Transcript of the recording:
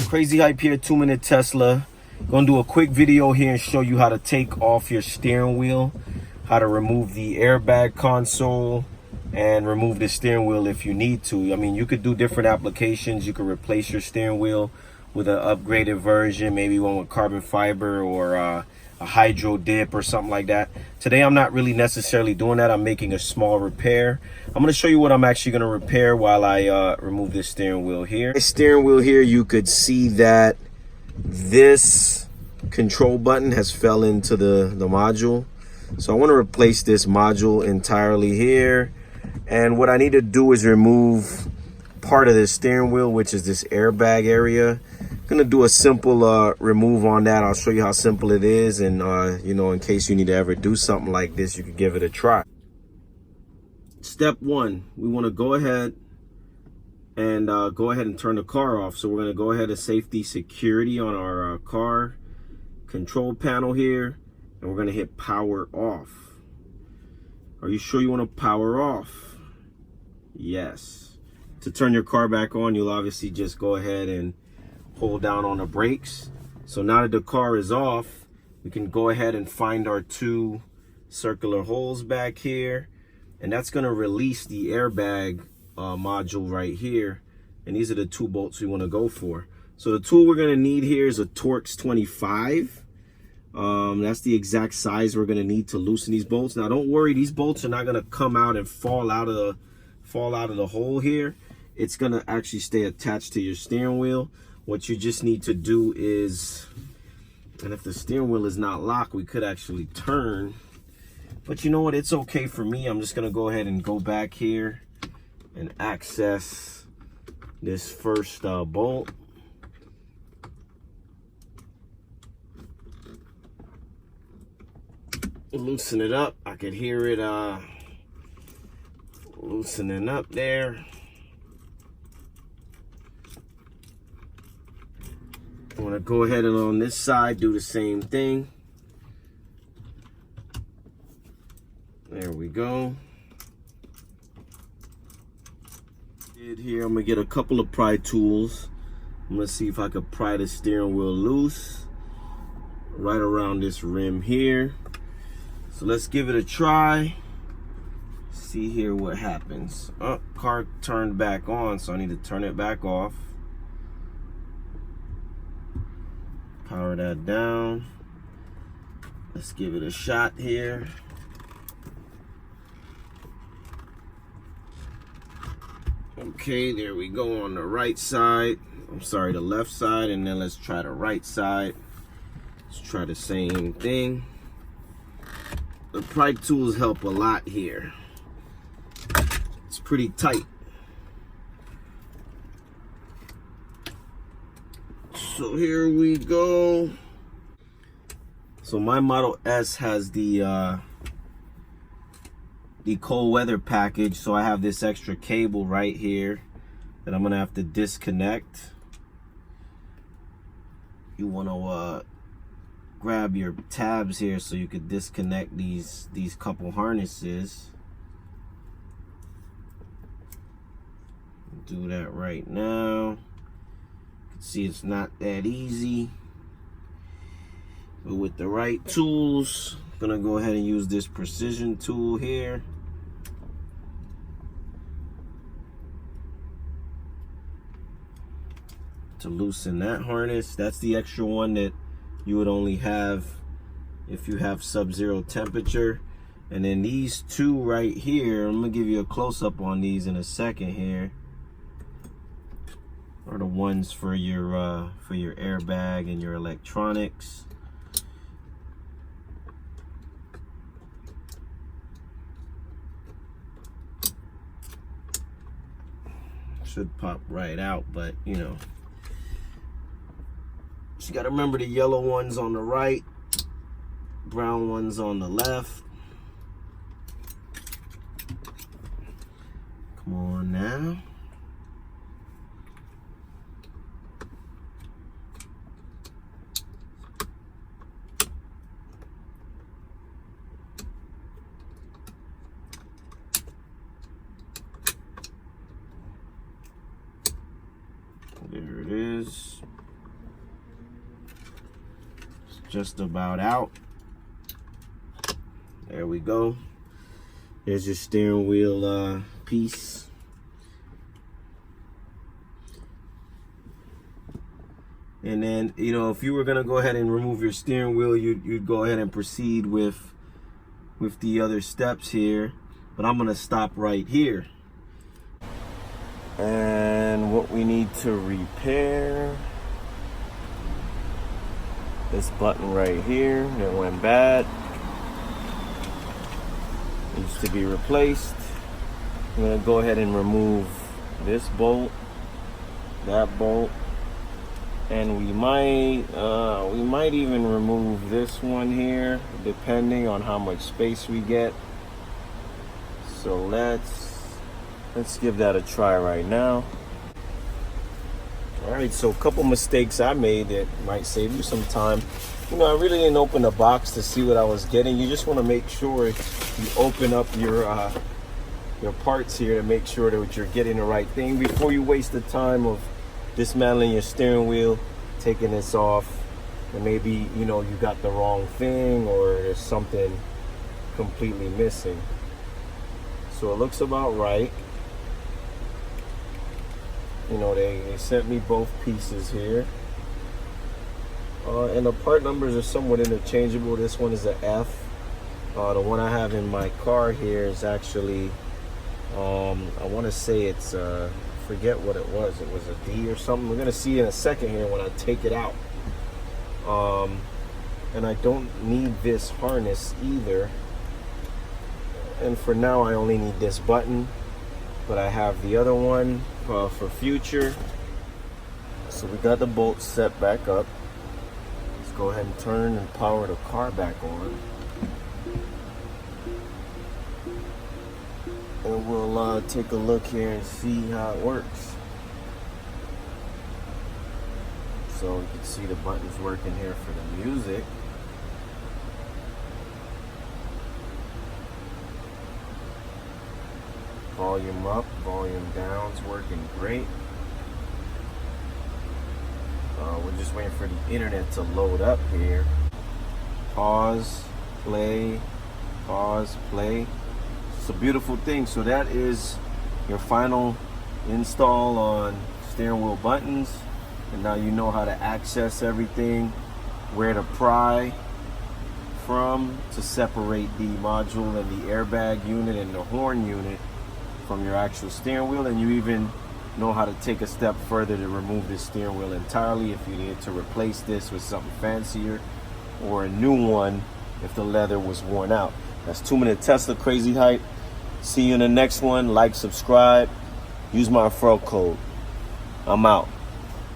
Crazy Hype here, 2-minute Tesla. Gonna do a quick video here and show you how to take off your steering wheel, how to remove the airbag console, and remove the steering wheel if you need to. I mean, you could do different applications. You could replace your steering wheel with an upgraded version, maybe one with carbon fiber or a hydro dip or something like that. Today I'm not really necessarily doing that. I'm making a small repair. I'm going to show you what I'm actually going to repair while I remove this steering wheel here. The steering wheel here, you could see that this control button has fell into the module. So I want to replace this module entirely here. And what I need to do is remove part of the steering wheel, which is this airbag area. I'm gonna do a simple remove on that. I'll show you how simple it is, and you know, in case you need to ever do something like this, you can give it a try. Step one, we want to go ahead and turn the car off. So we're gonna go ahead and safety security on our car control panel here, and we're gonna hit power off. Are you sure you want to power off? Yes. To turn your car back on, you'll obviously just go ahead and hold down on the brakes. So now that the car is off, we can go ahead and find our two circular holes back here, and that's going to release the airbag module right here. And these are the two bolts we want to go for. So the tool we're going to need here is a Torx 25. That's the exact size we're going to need to loosen these bolts. Now don't worry, these bolts are not going to come out and fall out of the hole here. It's going to actually stay attached to your steering wheel. What you just need to do is, and if the steering wheel is not locked, we could actually turn, but you know what, it's okay for me. I'm just going to go ahead and go back here and access this first bolt. Loosen it up. I could hear it loosening up there. I'm gonna go ahead and on this side do the same thing. There we go. Here I'm gonna get a couple of pry tools. I'm gonna see if I could pry the steering wheel loose right around this rim here. So let's give it a try. See here what happens. Oh, car turned back on, so I need to turn it back off. Power that down. Let's give it a shot here. Okay, there we go on the right side. I'm sorry, the left side, and then let's try the right side. Let's try the same thing. The pry tools help a lot here. It's pretty tight. So here we go. So my Model S has the cold weather package, so I have this extra cable right here that I'm gonna have to disconnect. You want to grab your tabs here so you could disconnect these couple harnesses. Do that right now. See, it's not that easy, but with the right tools, I'm gonna go ahead and use this precision tool here. To loosen that harness. That's the extra one that you would only have if you have sub-zero temperature. And then these two right here, I'm gonna give you a close-up on these in a second here, are the ones for your airbag and your electronics. Should pop right out, but you know, you gotta remember the yellow ones on the right, brown ones on the left. Come on now. There it is. It's just about out. There we go. There's your steering wheel piece. And then, you know, if you were gonna go ahead and remove your steering wheel, you'd go ahead and proceed with the other steps here. But I'm gonna stop right here. And what we need to repair, this button right here that went bad, needs to be replaced. I'm gonna go ahead and remove this bolt, that bolt, and we might even remove this one here, depending on how much space we get. So let's give that a try right now. All right, so a couple mistakes I made that might save you some time. You know, I really didn't open the box to see what I was getting. You just want to make sure you open up your parts here to make sure that you're getting the right thing before you waste the time of dismantling your steering wheel, taking this off, and maybe, you know, you got the wrong thing or there's something completely missing. So it looks about right. You know, they sent me both pieces here. And the part numbers are somewhat interchangeable. This one is an F. The one I have in my car here is actually, I want to say it's, forget what it was. It was a D or something. We're going to see in a second here when I take it out. And I don't need this harness either. And for now, I only need this button. But I have the other one for future. So we got the bolts set back up. Let's go ahead and turn and power the car back on. And we'll take a look here and see how it works. So you can see the buttons working here for the music. Volume up, volume down is working great. We're just waiting for the internet to load up here. Pause, play, pause, play. It's a beautiful thing. So that is your final install on steering wheel buttons. And now you know how to access everything, where to pry from to separate the module and the airbag unit and the horn unit from your actual steering wheel. And you even know how to take a step further to remove this steering wheel entirely if you need to replace this with something fancier or a new one if the leather was worn out. That's 2 Minute Tesla Crazy Hype. See you in the next one. Like, subscribe, use my referral code. I'm out.